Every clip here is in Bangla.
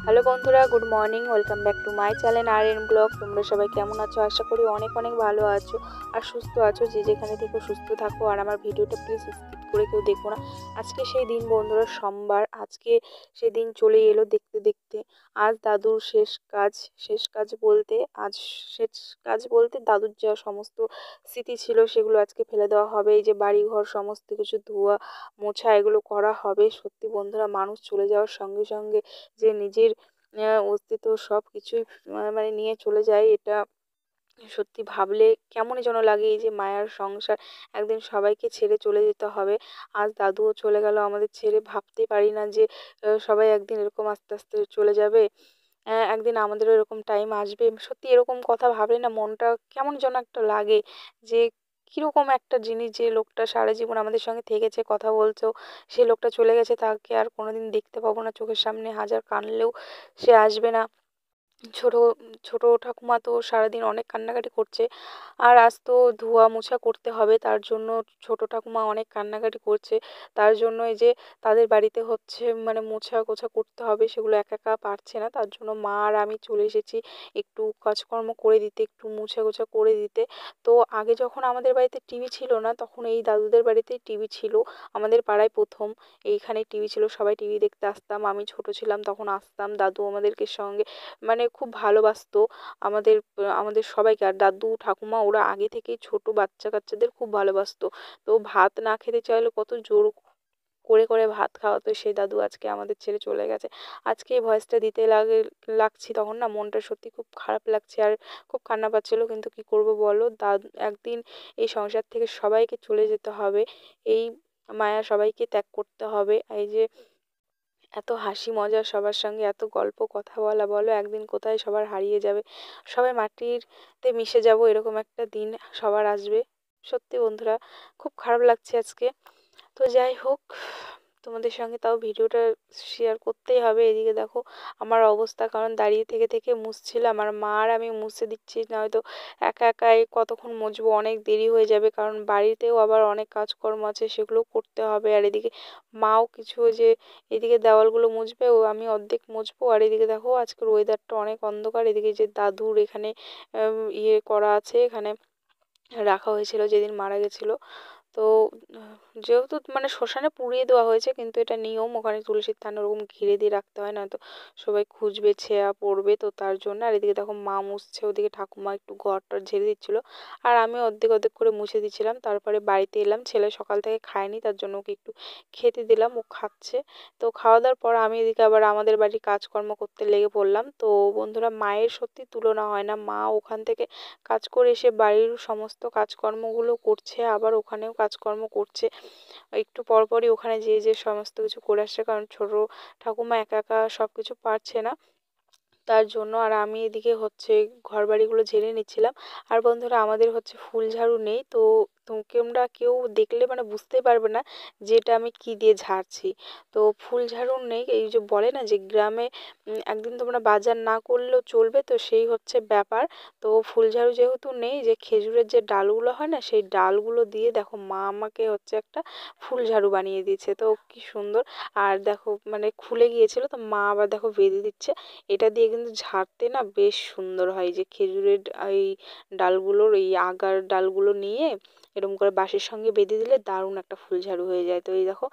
হ্যালো বন্ধুরা, good morning. Welcome back to my channel R N blog. তোমরা সবাই কেমন আছো? আশা করি অনেক অনেক ভালো আছো আর সুস্থ আছো। যে যেখানে থেকে সুস্থ থাকো। আর আমার ভিডিওটা প্লিজ স্কিপ করে কেউ দেখো না। আজকে সেই দিন বন্ধুরা, সোমবার। আজকে সেই দিন চলে এলো দেখতে দেখতে। আজ দাদুর শেষ কাজ বলতে আজ শেষ কাজ বলতে দাদুর যা সমস্ত স্মৃতি ছিল সেগুলো আজকে ফেলে দেওয়া হবে। এই যে বাড়ি ঘর সমস্ত কিছু ধোয়া মোছা এগুলো করা হবে। সত্যি বন্ধুরা, মানুষ চলে যাওয়ার সঙ্গে সঙ্গে যে নিজের অস্তিত্ব সব কিছুই মানে নিয়ে চলে যায়, এটা সত্যি ভাবলে কেমনই যেন লাগে। এই যে মায়ার সংসার, একদিন সবাইকে ছেড়ে চলে যেতে হবে। আজ দাদুও চলে গেল আমাদের ছেড়ে। ভাবতে পারি না যে সবাই একদিন এরকম আস্তে আস্তে চলে যাবে। একদিন আমাদেরও এরকম টাইম আসবে। সত্যি এরকম কথা ভাবলে না মনটা কেমন যেন একটা লাগে, যে কীরকম একটা জিনিস, যে লোকটা সারা জীবন আমাদের সঙ্গে থেকেছে, কথা বলছো, সে লোকটা চলে গেছে, তাকে আর কোনোদিন দেখতে পাবো না চোখের সামনে। হাজার কানলেও সে আসবে না। ছোট ছোট ঠাকুমা তো সারাদিন অনেক কান্নাকাটি করছে। আর আজ তো ধোয়া মোছা করতে হবে, তার জন্য ছোট ঠাকুমা অনেক কান্নাকাটি করছে। তার জন্য এই যে তাদের বাড়িতে হচ্ছে মানে মোছা কোছা করতে হবে, সেগুলো একা একা পারছে না। তার জন্য মা আর আমি চলে এসেছি একটু কাজকর্ম করে দিতে, একটু মোছা গোছা করে দিতে। তো আগে যখন আমাদের বাড়িতে টিভি ছিল না, তখন এই দাদুদের বাড়িতেই টিভি ছিল। আমাদের পাড়ায় প্রথম এইখানে টিভি ছিল, সবাই টিভি দেখতে আসতাম। আমি ছোট ছিলাম তখন আসতাম, দাদু আমাদেরকে সঙ্গে মানে খুব ভালোবাসতো আমাদের সবাইকে। আর দাদু ঠাকুমা ওরা আগে থেকেই ছোট বাচ্চা কাচ্চাদের খুব ভালোবাসতো। তো ভাত না খেতে চাইলে কত জোর করে করে ভাত খাওয়াতো সেই দাদু। আজকে আমাদের ছেড়ে চলে গেছে। আজকে এই ভয়েসটা দিতে লাগছি, তখন না মনটা সত্যি খুব খারাপ লাগছে আর খুব কান্না পাচ্ছিল। কিন্তু কি করব বলো, একদিন এই সংসার থেকে সবাইকে চলে যেতে হবে। এই মায়া সবাইকে ত্যাগ করতে হবে। এই যে এত হাসি মজা সবার সঙ্গে, এত গল্প কথা বলা, বলো একদিন কোথায় সবার হারিয়ে যাবে। সবাই মাটিতে মিশে যাব, এরকম একটা দিন সবার আসবে। সত্যি বন্ধুরা, খুব খারাপ লাগছে আজকে। তো যাই হোক, তোমাদের সঙ্গে তাও ভিডিওটা শেয়ার করতেই হবে। এদিকে দেখো আমার অবস্থা, কারণ দাঁড়িয়ে থেকে থেকে মুছছিলাম আর মা আর আমি মুছে দিচ্ছি, নয়তো একা একাই কতক্ষণ মুছবো, অনেক দেরি হয়ে যাবে। কারণ বাড়িতেও আবার অনেক কাজকর্ম আছে, সেগুলোও করতে হবে। আর এদিকে মাও কিছু ওই যে এদিকে দেওয়ালগুলো মুছবে, ও আমি অর্ধেক মুছবো। আর এদিকে দেখো আজকের ওয়েদারটা অনেক অন্ধকার। এদিকে যে দাদুর এখানে ইয়ে করা আছে, এখানে রাখা হয়েছিল যেদিন মারা গেছিলো। তো যেহেতু মানে শ্মশানে পুড়িয়ে দেওয়া হয়েছে, কিন্তু এটা নিয়ম, ওখানে তুলসীর থান ওরকম ঘিরে দিয়ে রাখতে হয়, না তো সবাই খুঁজবে, ছেঁয়া পড়বে, তো তার জন্য। আর এদিকে দেখো মা মুছছে, ওদিকে ঠাকুমা একটু ঘরটা ঝেড়ে দিচ্ছিলো, আর আমি অর্ধেক অর্ধেক করে মুছে দিচ্ছিলাম। তারপরে বাড়িতে এলাম, ছেলে সকাল থেকে খায়নি, তার জন্য ওকে একটু খেতে দিলাম, ও খাচ্ছে। তো খাওয়া দাওয়ার পর আমি এদিকে আবার আমাদের বাড়ির কাজকর্ম করতে লেগে পড়লাম। তো বন্ধুরা, মায়ের সত্যি তুলনা হয় না। মা ওখান থেকে কাজ করে এসে বাড়ির সমস্ত কাজকর্মগুলো করছে, আবার ওখানেও কাজকর্ম করছে। একটু পরপরই ওখানে যেয়ে যে সমস্ত কিছু করে আসছে, কারণ ছোট ঠাকুমা একা একা সব কিছু পারছে না, তার জন্য। আর আমি এদিকে হচ্ছে ঘরবাড়িগুলো ঝেড়ে নিচ্ছিলাম। আর বন্ধুরা, আমাদের হচ্ছে ফুল ঝাড়ু নেই, তো তোমরা কেউ দেখলে মানে বুঝতে পারবে না যে এটা আমি কী দিয়ে ঝাড়ছি। তো ফুল ঝাড়ু নেই, এই যে বলে না যে গ্রামে একদিন তোমরা বাজার না করলেও চলবে, তো সেই হচ্ছে ব্যাপার। তো ফুল ঝাড়ু যেহেতু নেই, যে খেজুরের যে ডালগুলো হয় না, সেই ডালগুলো দিয়ে দেখো মা আমাকে হচ্ছে একটা ফুল ঝাড়ু বানিয়ে দিয়েছে। তো কি সুন্দর! আর দেখো মানে খুলে গিয়েছিল, তো মা আবার দেখো বেঁধে দিচ্ছে। এটা দিয়ে কিন্তু ঝাড়তে না বেশ সুন্দর হয়। যে খেজুরের এই ডালগুলোর এই আগার ডালগুলো নিয়ে এরকম করে বাঁশের সঙ্গে বেঁধে দিলে দারুণ একটা ফুল ঝাড়ু হয়ে যায়। তো এই দেখো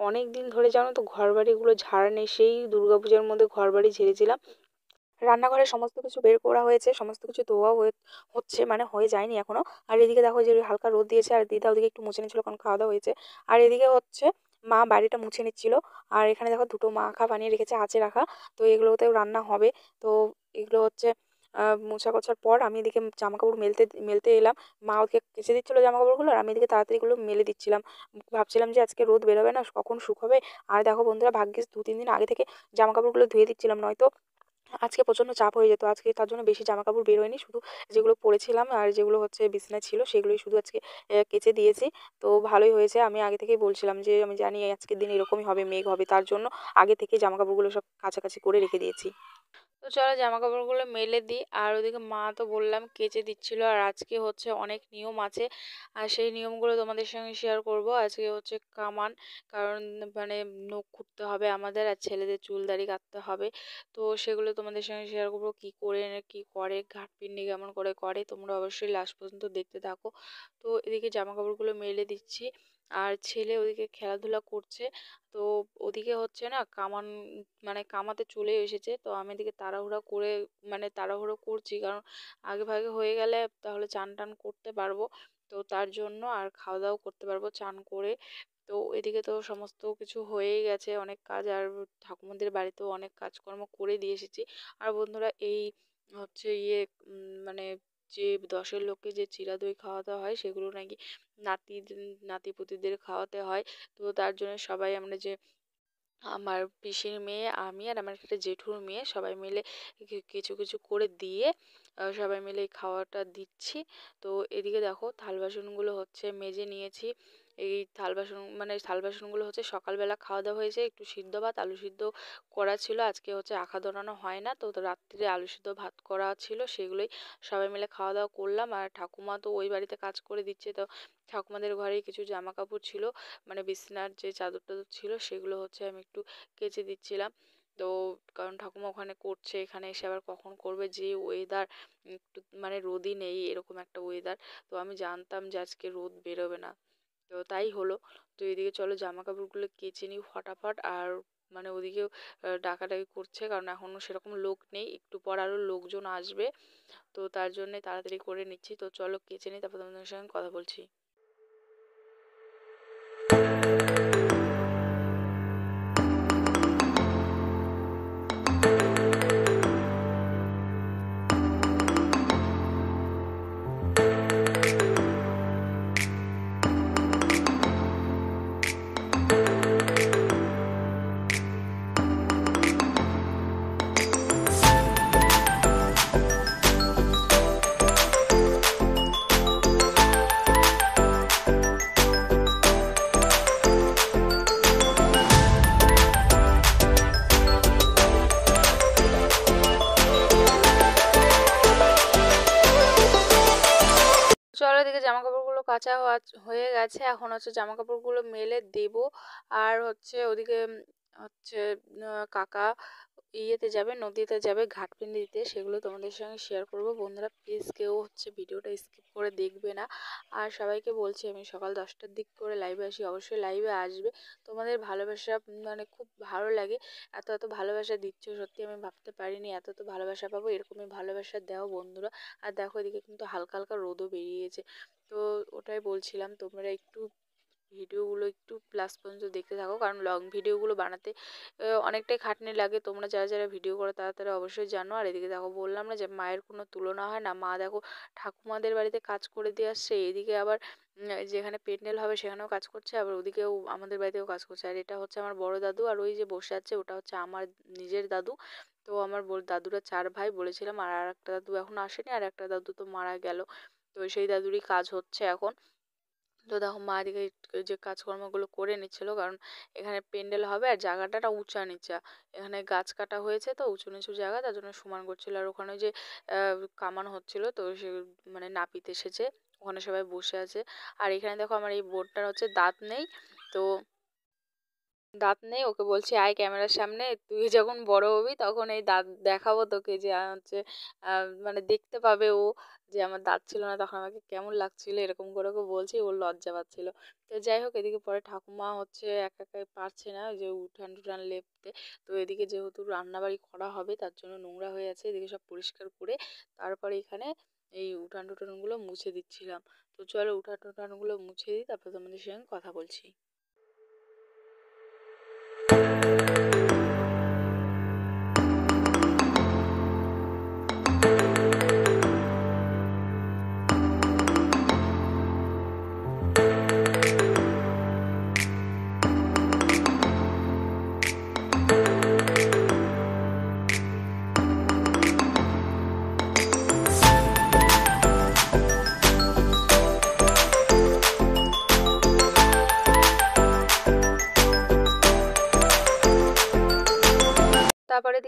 অনেক দিন ধরে জানো তো ঘরবাড়িগুলো ঝাড়া নেই, সেই দুর্গাপূজার মধ্যে ঘরবাড়ি ঝেড়েছিলাম। রান্নাঘরে সমস্ত কিছু বের করা হয়েছে, সমস্ত কিছু ধোয়া হচ্ছে, মানে হয়ে যায়নি এখনো। আর এদিকে দেখো যে হালকা রোদ দিয়েছে, আর দিদা ওদিকে একটু মুছে নিচ্ছিল, কারণ খাওয়া দাওয়া হয়েছে। আর এদিকে হচ্ছে মা বাড়িটা মুছে নিচ্ছিল। আর এখানে দেখো দুটো মাখা বানিয়ে রেখেছে, আঁচে রাখা। তো এগুলোতেও রান্না হবে। তো এগুলো হচ্ছে মোছা কোছার পর আমি এদিকে জামা কাপড় মেলতে মেলতে এলাম। মা ওদিকে কেচে দিচ্ছিলো জামা কাপড়গুলো, আর আমি এদিকে তাড়াতাড়ি এগুলো মেলে দিচ্ছিলাম। ভাবছিলাম যে আজকে রোদ বেরোবে না, কখন শুকাবে। আর দেখো বন্ধুরা, ভাগ্যিস 2-3 দিন আগে থেকে জামা কাপড়গুলো ধুয়ে দিচ্ছিলাম, নয়তো আজকে প্রচণ্ড চাপ হয়ে যেত। আজকে তার জন্য বেশি জামা কাপড় বেরোয়নি, শুধু যেগুলো পরেছিলাম আর যেগুলো হচ্ছে বিছানায় ছিল সেগুলোই শুধু আজকে কেচে দিয়েছি। তো ভালোই হয়েছে, আমি আগে থেকেই বলছিলাম যে আমি জানি আজকের দিন এরকমই হবে, মেঘ হবে, তার জন্য আগে থেকেই জামা কাপড়গুলো সব কাছাকাছি করে রেখে দিয়েছি। তো চলো জামা কাপড়গুলো মেলে দিই। আর ওদিকে মা তো বললাম কেচে দিচ্ছিল। আর আজকে হচ্ছে অনেক নিয়ম আছে, আর সেই নিয়মগুলো তোমাদের সঙ্গে শেয়ার করব। আজকে হচ্ছে কামান, কারণ মানে নখ খুঁটতে হবে আমাদের, আর ছেলেদের চুল দাড়ি কাটতে হবে। তো সেগুলো তোমাদের সঙ্গে শেয়ার করবো, কি করে কি করে, ঘাট পিন্ডি কেমন করে করে, তোমরা অবশ্যই লাস্ট পর্যন্ত দেখতে থাকো। তো এদিকে জামা কাপড়গুলো মেলে দিচ্ছি, আর ছেলে ওদিকে খেলাধুলা করছে। তো ওদিকে হচ্ছে না কামান, মানে কামাতে চলে এসেছে। তো আমি এদিকে তাড়াহুড়া করে, মানে তাড়াহুড়ো করছি, কারণ আগে ভাগে হয়ে গেলে তাহলে চান টান করতে পারবো। তো তার জন্য আর খাওয়া দাওয়া করতে পারবো চান করে। তো এদিকে তো সমস্ত কিছু হয়েই গেছে, অনেক কাজ, আর ঠাকুমাদের বাড়িতেও অনেক কাজকর্ম করে দিয়ে এসেছি। আর বন্ধুরা এই হচ্ছে মানে যে 10-এর লোককে যে চিরা দই খাওয়াতে হয়, সেগুলো নাকি নাতি নাতিপুতিদের খাওয়াতে হয়। তো তার জন্য সবাই আমরা যে আমার পিসির মেয়ে, আমি আর আমার একটা জেঠুর মেয়ে সবাই মিলে কিছু কিছু করে দিয়ে সবাই মিলে এই খাওয়াটা দিচ্ছি। তো এদিকে দেখো থাল বাসনগুলো হচ্ছে মেজে নিয়েছি। এই থাল বাসন, মানে থাল বাসনগুলো হচ্ছে সকালবেলা খাওয়া দাওয়া হয়েছে, একটু সিদ্ধ ভাত আলু সিদ্ধ করা ছিল। আজকে হচ্ছে আখা দোনানো হয় না, তো রাত্রিরে আলু সিদ্ধ ভাত করা ছিল, সেগুলোই সবাই মিলে খাওয়া দাওয়া করলাম। আর ঠাকুমা তো ওই বাড়িতে কাজ করে দিচ্ছে, তো ঠাকুমাদের ঘরে কিছু জামা কাপড় ছিল, মানে বিছানার যে চাদর টাদর ছিল, সেগুলো হচ্ছে আমি একটু কেচে দিচ্ছিলাম। তো কারণ ঠাকুমা ওখানে করছে, এখানে এসে আবার কখন করবে, যে ওয়েদার একটু মানে রোদই নেই, এরকম একটা ওয়েদার। তো আমি জানতাম যে আজকে রোদ বেরোবে না, তো তাই হলো। তো এদিকে চলো জামা কাপড়গুলো কেচে নিই ফটাফট। আর মানে ওদিকেও ডাকাডাকি করছে, কারণ এখনও সেরকম লোক নেই, একটু পর আরও লোকজন আসবে। তো তার জন্যে তাড়াতাড়ি করে নিচ্ছি। তো চলো কেচে নিই, তারপর তোমাদের সঙ্গে কথা বলছি। চলো এদিকে জামা কাপড়গুলো কাচা হয়ে গেছে, এখন হচ্ছে জামা কাপড়গুলো মেলে দেব। আর হচ্ছে ওদিকে হচ্ছে কাকা ইয়েতে যাবে, নদীতে যাবে ঘাটপিন্ডি দিতে, সেগুলো তোমাদের সঙ্গে শেয়ার করব। বন্ধুরা প্লিজ কেউ হচ্ছে ভিডিওটা স্কিপ করে দেখবে না। আর সবাইকে বলছি আমি সকাল 10টার দিক করে লাইভে আসি, অবশ্যই লাইভে আসবে। তোমাদের ভালোবাসা মানে খুব ভালো লাগে, এত এত ভালোবাসা দিচ্ছ, সত্যি আমি ভাবতে পারিনি এত এত ভালোবাসা পাবো, এরকমই ভালোবাসা দাও বন্ধুরা। আর দেখো এদিকে কিন্তু হালকা হালকা রোদও বেরিয়েছে। তো ওটাই বলছিলাম, তোমরা একটু ভিডিওগুলো একটু লাস্ট পর্যন্ত দেখতে থাকো, কারণ লং ভিডিওগুলো বানাতে অনেকটাই খাটনি লাগে। তোমরা যারা যারা ভিডিও করো তারা তারা অবশ্যই জানো। আর এদিকে দেখো বললাম না যে মায়ের কোনো তুলনা হয় না, মা দেখো ঠাকুমাদের বাড়িতে কাজ করে দিয়ে আসছে, এদিকে আবার যেখানে পেন্ডেল হবে সেখানেও কাজ করছে, আবার ওদিকেও আমাদের বাড়িতেও কাজ করছে। আর এটা হচ্ছে আমার বড় দাদু, আর ওই যে বসে আছে ওটা হচ্ছে আমার নিজের দাদু। তো আমার দাদুরা 4 ভাই বলেছিলাম, আর একটা দাদু এখন আসেনি, আর একটা দাদু তো মারা গেল। তো সেই দাদুরই কাজ হচ্ছে এখন। তো দেখো মা এদিকে যে কাজকর্মগুলো করে নিচ্ছিল, কারণ এখানে পেন্ডেল হবে, আর জায়গাটা উঁচা নিচা, এখানে গাছ কাটা হয়েছে, তো উঁচু নিচু জায়গা, তার জন্য সমান করছিল। আর ওখানে যে কামান হচ্ছিল, তো সে মানে নাপিত এসেছে, ওখানে সবাই বসে আছে। আর এখানে দেখো আমার এই বোর্ডটার হচ্ছে দাঁত নেই, তো দাঁত নেই, ওকে বলছি আয় ক্যামেরার সামনে, তুই যখন বড় হবি তখন এই দাঁত দেখাবো তোকে, যে হচ্ছে মানে দেখতে পাবে ও, যে আমার দাঁত ছিল না তখন আমাকে কেমন লাগছিল, এরকম করে ওকে বলছি, ওর লজ্জা পাচ্ছিল। তো যাই হোক এদিকে পরে ঠাকুমা হচ্ছে একা একাই পারছে না, ওই যে উঠান টুঠান লেপতে। তো এদিকে যেহেতু রান্নাবাড়ি করা হবে তার জন্য নোংরা হয়ে আছে, এদিকে সব পরিষ্কার করে তারপরে এখানে এই উঠান টুঠানগুলো মুছে দিচ্ছিলাম। তো চলো উঠান টুঠানগুলো মুছে দিই, তারপর তোমাদের সঙ্গে কথা বলছি।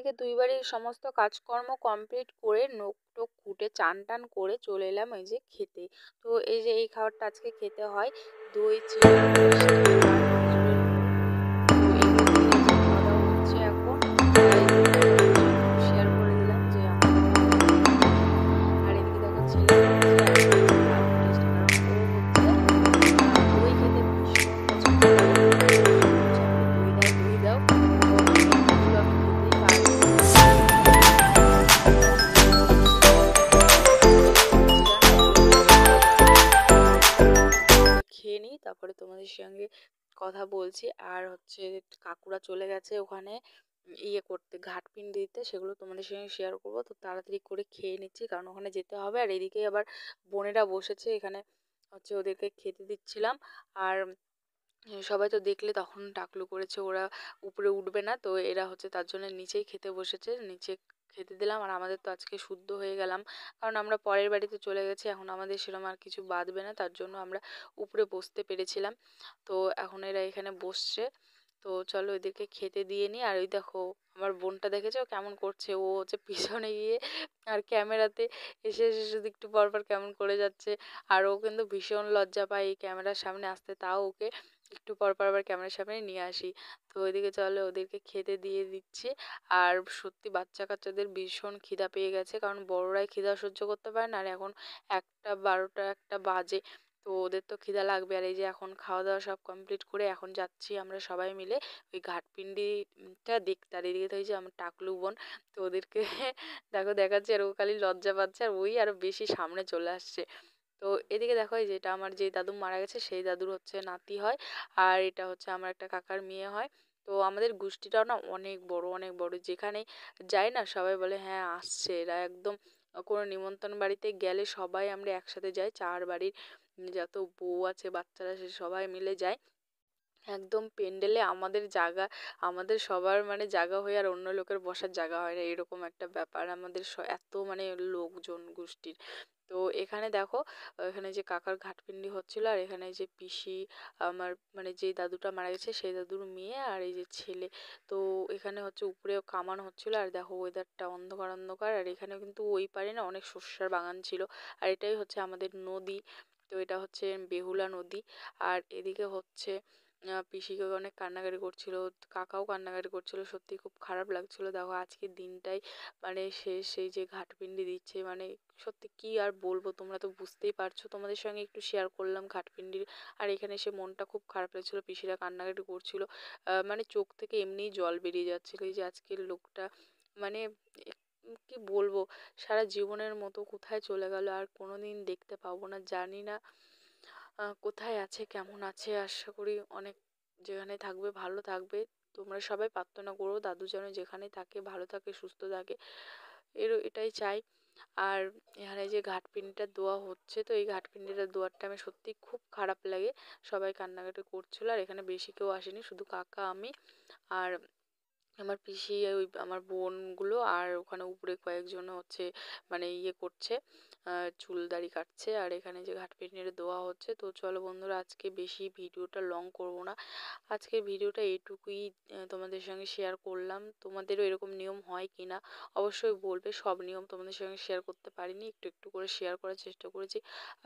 এদিকে দুইবারই সমস্ত কাজকর্ম কমপ্লিট করে নখ টোক কুটে চান টান করে চলে এলাম এই যে খেতে। তো এই যে এই খাবারটা আজকে খেতে হয়, দই চিড়া মিষ্টি আর খেজুরের হচ্ছে এখন শেয়ার করে দিলাম যে আর এদিকে দেখো ছেলে দই খেতে ভীষণ পছন্দ করে, দই দাও খেয়ে নিই, তারপরে তোমাদের সঙ্গে কথা বলছি। আর হচ্ছে কাকুরা চলে গেছে ওখানে ইয়ে করতে, ঘাটপিণ্ডি দিতে, সেগুলো তোমাদের সঙ্গে শেয়ার করবো। তো তাড়াতাড়ি করে খেয়ে নিচ্ছি কারণ ওখানে যেতে হবে। আর এদিকে আবার বোনেরা বসেছে এখানে, হচ্ছে ওদেরকে খেতে দিচ্ছিলাম। আর সবাই তো দেখলে তখন টাকলু করেছে, ওরা উপরে উঠবে না, তো এরা হচ্ছে তার জন্য নিচেই খেতে বসেছে, নিচে খেতে দিলাম। আর আমাদের তো আজকে শুদ্ধ হয়ে গেলাম কারণ আমরা পরের বাড়িতে চলে গেছি, এখন আমাদের সেরকম আর কিছু বাঁধবে না, তার জন্য আমরা উপরে বসতে পেরেছিলাম। তো এখন এরা এখানে বসছে। তো চলো এদেরকে খেতে দিয়ে নিই। আর ওই দেখো আমার বোনটা দেখেছো কেমন করছে, ও হচ্ছে পিছনে গিয়ে আর ক্যামেরাতে এসে এসে শুধু একটু পরপর কেমন করে যাচ্ছে। আর ও কিন্তু ভীষণ লজ্জা পায় এই ক্যামেরার সামনে আসতে, তাও ওকে একটু পরপর আবার ক্যামেরার সামনে নিয়ে আসি। তো ওইদিকে চলো ওদেরকে খেতে দিয়ে দিচ্ছি। আর সত্যি বাচ্চা কাচ্চাদের ভীষণ খিদা পেয়ে গেছে, কারণ বড়রাই খিদা সহ্য করতে পারে না, আর এখন 1টা 12টা 1টা বাজে, তো ওদের তো খিদা লাগবে। আর এই যে এখন খাওয়া দাওয়া সব কমপ্লিট করে এখন যাচ্ছি আমরা সবাই মিলে ওই ঘাটপিণ্ডিটা দেখতে। আর এদিকে তো এই যে আমার টাকলু বোন, তো ওদেরকে দেখো দেখাচ্ছে, আর ও খালি লজ্জা পাচ্ছে, আর ওই আরো বেশি সামনে চলে আসছে। তো এদিকে দেখো এই যেটা আমার যে দাদু মারা গেছে সেই দাদুর হচ্ছে নাতি হয়, আর এটা হচ্ছে আমার একটা কাকার মেয়ে হয়। তো আমাদের গোষ্ঠীটাও না অনেক বড় অনেক বড়, যেখানে যাই না সবাই বলে হ্যাঁ আসছে এরা, একদম কোনো নিমন্ত্রণ বাড়িতে গেলে সবাই আমরা একসাথে যাই, 4 বাড়ির যত বউ আছে বাচ্চারা সে সবাই মিলে যায় একদম প্যান্ডেলে। আমাদের জায়গা, আমাদের সবার মানে জায়গা হয়ে আর অন্য লোকের বসার জায়গা হয় না, এরকম একটা ব্যাপার আমাদের এত মানে লোকজন গোষ্ঠীর। তো এখানে দেখো এখানে যে কাকার ঘাটপিণ্ডি হচ্ছিল, আর এখানে যে পিসি আমার মানে যে দাদুটা মারা গেছে সেই দাদুর মেয়ে আর এই যে ছেলে। তো এখানে হচ্ছে উপরে কামান হচ্ছিল, আর দেখো ওয়েদারটা অন্ধকার অন্ধকার। আর এখানে কিন্তু ওই পারে না অনেক সর্ষার বাগান ছিল, আর এটাই হচ্ছে আমাদের নদী। তো এটা হচ্ছে বেহুলা নদী। আর এদিকে হচ্ছে পিসিকে অনেক কান্নাকাটি করছিল, কাকাও কান্নাকাটি করছিল, সত্যি খুব খারাপ লাগছিল। দেখো আজকের দিনটাই মানে শেষ, এই যে ঘাটপিণ্ডি দিচ্ছে, মানে সত্যি কি আর বলবো, তোমরা তো বুঝতেই পারছো, তোমাদের সঙ্গে একটু শেয়ার করলাম ঘাটপিণ্ডির। আর এখানে এসে মনটা খুব খারাপ লাগছিল, পিসিরা কান্নাকাটি করছিল, মানে চোখ থেকে এমনিই জল বেরিয়ে যাচ্ছিল। এই যে আজকের লোকটা মানে কি বলবো, সারা জীবনের মতো কোথায় চলে গেল, আর কোনোদিন দেখতে পাবো না, জানি না কোথায় আছে কেমন আছে। আশা করি অনেক যেখানে থাকবে ভালো থাকবে। তোমরা সবাই প্রার্থনা করো দাদু যেন যেখানে থাকে ভালো থাকে সুস্থ থাকে, এটাই চাই। আর এখানে যে ঘাটপিণ্ডিটা দোয়া হচ্ছে, তো এই ঘাটপিণ্ডিটা দোয়ার টাইমে সত্যি খুব খারাপ লাগে, সবাই কান্নাকাটি করছিল। আর এখানে বেশি কেউ আসেনি, শুধু কাকা আমি আর আমার পিসি, ওই আমার বোনগুলো, আর ওখানে উপরে কয়েকজন হচ্ছে মানে ইয়ে করছে, চুল দাড়ি কাটছে। আর এখানে যে ঘাটপিণ্ডির দোয়া হচ্ছে। তো চলো বন্ধুরা আজকে বেশি ভিডিওটা লং করব না, আজকে ভিডিওটা এইটুকুই তোমাদের সঙ্গে শেয়ার করলাম। তোমাদেরও এরকম নিয়ম হয় কি না অবশ্যই বলবে, সব নিয়ম তোমাদের সঙ্গে শেয়ার করতে পারিনি, একটু একটু করে শেয়ার করার চেষ্টা করেছি।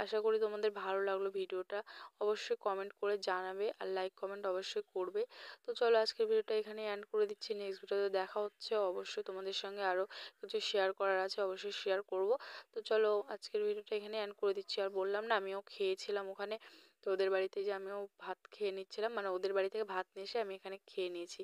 আশা করি তোমাদের ভালো লাগলো ভিডিওটা, অবশ্যই কমেন্ট করে জানাবে, আর লাইক কমেন্ট অবশ্যই করবে। তো চলো আজকের ভিডিওটা এখানে এন্ড করে দিচ্ছি, নেক্সট ভিডিওতে দেখা হচ্ছে। অবশ্যই তোমাদের সঙ্গে আরও কিছু শেয়ার করার আছে, অবশ্যই শেয়ার করব। তো চলো আজকের ভিডিওটা এখানে এন্ড করে দিচ্ছি। আর বললাম না আমিও খেয়েছিলাম ওখানে, তো ওদের বাড়িতে যে আমিও ভাত খেয়ে নিচ্ছিলাম, মানে ওদের বাড়ি থেকে ভাত নিয়ে এসে আমি এখানে খেয়ে নিয়েছি।